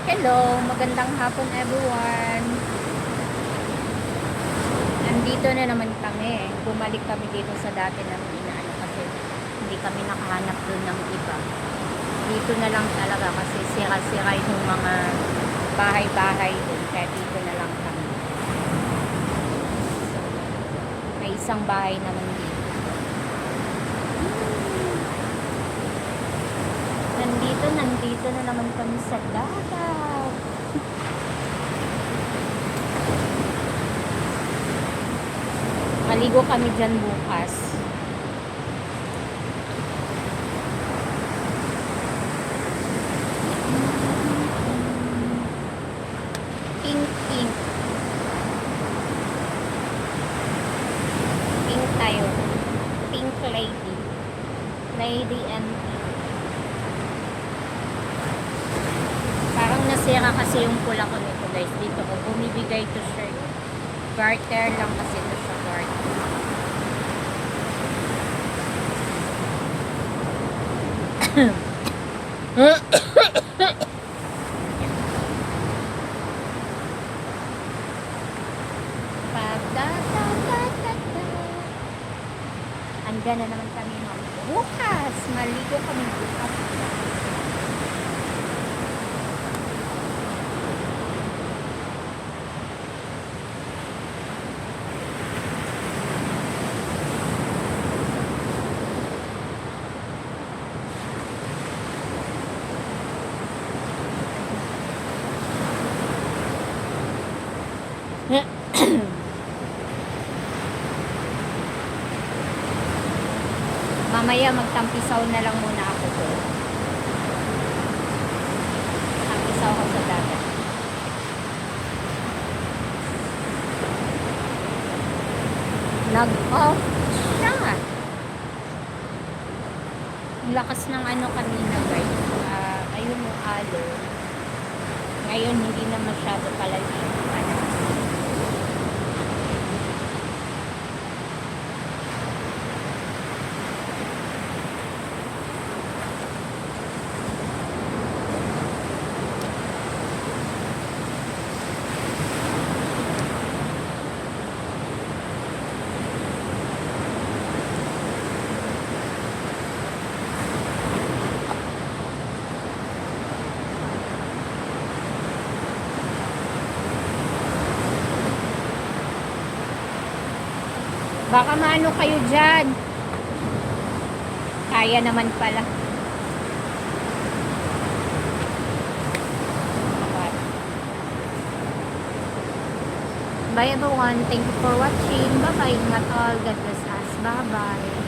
Hello, magandang hapon everyone. Nandito na naman kami. Bumalik kami dito sa dati namin inaano kasi hindi kami nakahanap doon ng iba. Dito na lang talaga kasi sira-sira yung mga bahay-bahay doon. Kaya dito na lang kami. So, may isang bahay naman dito. Nandito na naman kami sa dagat. Maligo kami dyan bukas. Pink, pink. Pink tayo. Pink lady. Lady and pink. Parang nasira kasi yung pula ko nito guys. Dito ko bumibigay to shirt. Garter lang kasi ito sa garter. Andyan na naman kami bukas. Maligo kami bukas. Mamaya magtampisaw na lang muna ako doon. Tampisaw ako sa dagat. Nag-off siya. Ang lakas ng ano kanina guys. Ayun yung alo. Ngayon hindi na masyado palalim. Baka maano kayo dyan. Kaya naman pala. Bye everyone. Thank you for watching. Bye bye. Ingat all. God bless us. Bye bye.